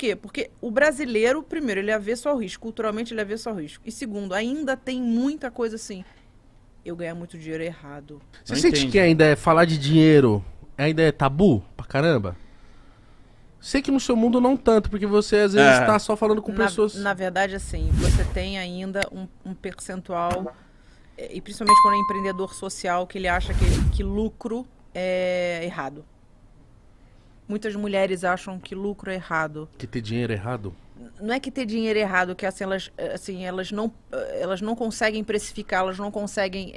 quê? Porque o brasileiro, primeiro, ele é avesso ao risco. Culturalmente, ele é avesso ao risco. E segundo, ainda tem muita coisa assim. Eu ganhar muito dinheiro errado. Você Não sente entendi. que ainda é falar de dinheiro, ainda é tabu pra caramba? Sei que no seu mundo não tanto, porque você às vezes tá só falando com pessoas... Na verdade, assim, você tem ainda um percentual, e principalmente quando é empreendedor social, que ele acha que lucro é errado. Muitas mulheres acham que lucro é errado. Que ter dinheiro é errado? Não é que ter dinheiro é errado, que assim, elas não conseguem precificar, elas não conseguem,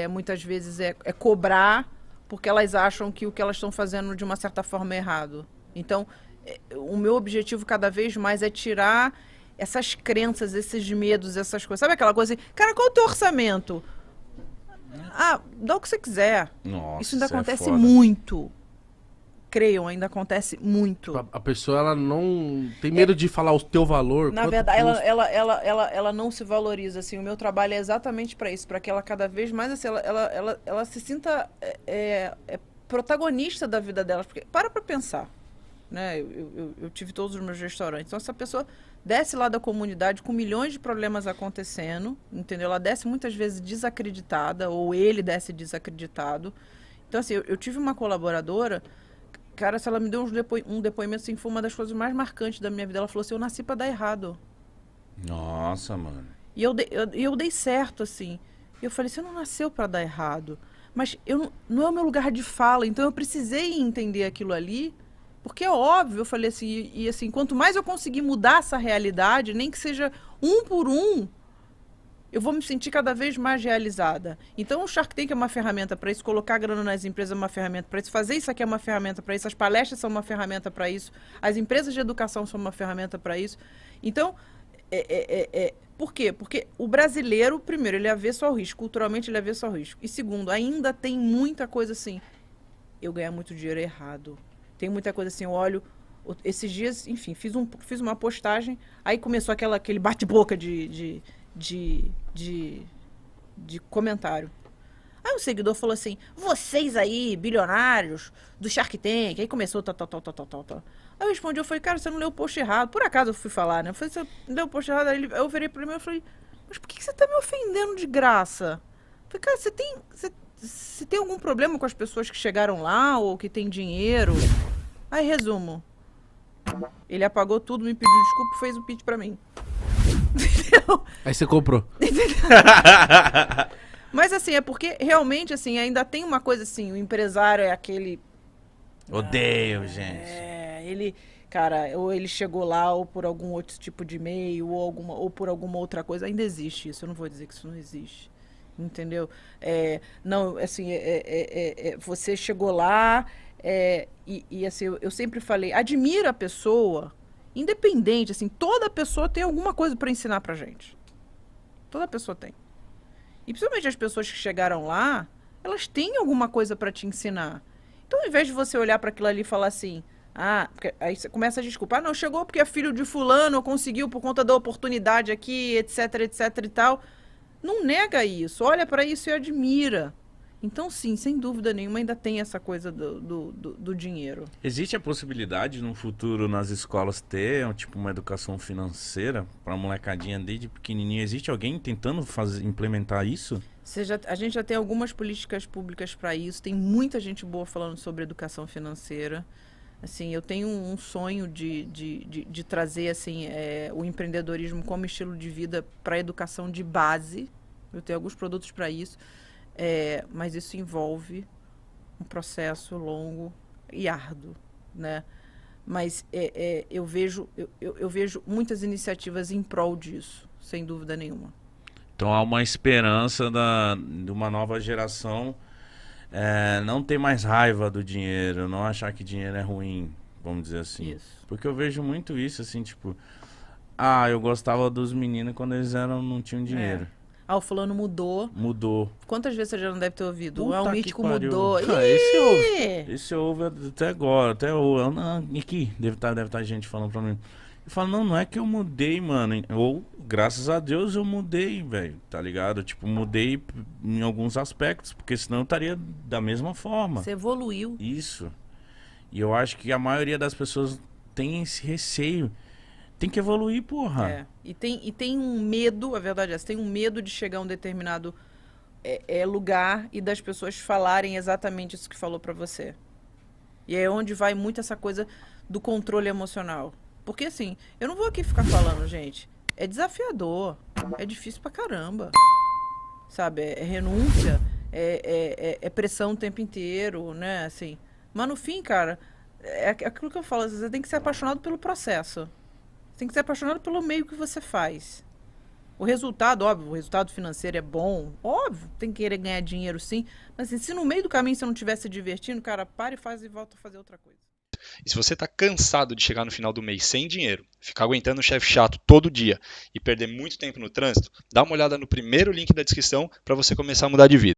muitas vezes, cobrar, porque elas acham que o que elas estão fazendo, de uma certa forma, é errado. Então, o meu objetivo cada vez mais é tirar essas crenças, esses medos, essas coisas. Sabe aquela coisa assim, cara, qual é o teu orçamento? Ah, dá o que você quiser. Nossa, Isso ainda é acontece foda. muito. Creiam, ainda acontece muito. A pessoa, ela não tem medo de falar o teu valor. Na quanto verdade, custa. ela não se valoriza, assim. O meu trabalho é exatamente para isso, para que ela cada vez mais, assim, ela se sinta protagonista da vida dela. Porque, para pensar, né? Eu tive todos os meus restaurantes. Então, essa pessoa desce lá da comunidade com milhões de problemas acontecendo, entendeu? Ela desce muitas vezes desacreditada, ou ele desce desacreditado. Então, assim, eu tive uma colaboradora... Cara, se ela me deu um depoimento, assim, foi uma das coisas mais marcantes da minha vida. Ela falou assim, eu nasci pra dar errado. Nossa, mano. E eu dei certo, assim. E eu falei, você não nasceu pra dar errado. Mas não é o meu lugar de fala, então eu precisei entender aquilo ali. Porque é óbvio, eu falei assim, e assim, quanto mais eu conseguir mudar essa realidade, nem que seja um por um, eu vou me sentir cada vez mais realizada. Então, o Shark Tank é uma ferramenta para isso, colocar grana nas empresas é uma ferramenta para isso, fazer isso aqui é uma ferramenta para isso, as palestras são uma ferramenta para isso, as empresas de educação são uma ferramenta para isso. Então, por quê? Porque o brasileiro, primeiro, ele é avesso ao risco, culturalmente ele é avesso ao risco. E segundo, ainda tem muita coisa assim, eu ganhar muito dinheiro errado. Tem muita coisa assim, eu olho... Esses dias, enfim, fiz uma postagem, aí começou aquele bate-boca de comentário. Aí um seguidor falou assim, vocês aí, bilionários do Shark Tank, aí começou tal. Aí eu respondi, eu falei, cara, você não leu o post errado. Por acaso eu fui falar, né? Eu falei, você leu o post errado. Aí eu virei pra ele e falei, mas por que você tá me ofendendo de graça? Eu falei, cara, você tem algum problema com as pessoas que chegaram lá ou que têm dinheiro? Aí, resumo. Ele apagou tudo, me pediu desculpa e fez o pitch pra mim. Entendeu? Aí você comprou. Mas assim, é porque realmente assim, ainda tem uma coisa assim, o empresário é aquele... Odeio, gente. Ele, cara, ou ele chegou lá ou por algum outro tipo de meio, ou por alguma outra coisa, ainda existe isso, eu não vou dizer que isso não existe. Entendeu? Não, assim, você chegou lá e assim, eu sempre falei, admira a pessoa, independente, assim, toda pessoa tem alguma coisa para ensinar pra gente. Toda pessoa tem. E principalmente as pessoas que chegaram lá, elas têm alguma coisa para te ensinar. Então, ao invés de você olhar para aquilo ali e falar assim, aí você começa a desculpar, não, chegou porque é filho de fulano, conseguiu por conta da oportunidade aqui, etc e tal. Não nega isso, olha para isso e admira. Então, sim, sem dúvida nenhuma, ainda tem essa coisa do dinheiro. Existe a possibilidade, no futuro, nas escolas, ter uma educação financeira para a molecadinha desde pequenininho? Existe alguém tentando implementar isso? A gente já tem algumas políticas públicas para isso, tem muita gente boa falando sobre educação financeira. Assim, eu tenho um sonho de trazer assim, o empreendedorismo como estilo de vida para a educação de base. Eu tenho alguns produtos para isso. Mas isso envolve um processo longo e árduo, né? Mas eu vejo muitas iniciativas em prol disso, sem dúvida nenhuma. Então há uma esperança de uma nova geração não ter mais raiva do dinheiro, não achar que dinheiro é ruim, vamos dizer assim. Isso. Porque eu vejo muito isso, assim, tipo... eu gostava dos meninos quando eles não tinham dinheiro. O fulano mudou. Mudou. Quantas vezes você já não deve ter ouvido? Puta O que mítico pariu. mudou. Esse ouve até agora. Até aqui deve estar gente falando pra mim. Eu falo, não é que eu mudei, mano. Ou, graças a Deus, eu mudei, velho. Tá ligado? Tipo, mudei em alguns aspectos. Porque senão eu estaria da mesma forma. Você evoluiu. Isso. E eu acho que a maioria das pessoas tem esse receio. Tem que evoluir, porra. E tem um medo, a verdade é essa, tem um medo de chegar a um determinado lugar e das pessoas falarem exatamente isso que falou pra você. E é onde vai muito essa coisa do controle emocional. Porque assim, eu não vou aqui ficar falando, gente, é desafiador, é difícil pra caramba. Sabe, é renúncia, é pressão o tempo inteiro, né, assim. Mas no fim, cara, é aquilo que eu falo, você tem que ser apaixonado pelo processo. Você tem que ser apaixonado pelo meio que você faz. O resultado, óbvio, o resultado financeiro é bom, óbvio, tem que querer ganhar dinheiro sim, mas assim, se no meio do caminho você não estiver se divertindo, cara, para e faz e volta a fazer outra coisa. E se você está cansado de chegar no final do mês sem dinheiro, ficar aguentando um chefe chato todo dia e perder muito tempo no trânsito, dá uma olhada no primeiro link da descrição para você começar a mudar de vida.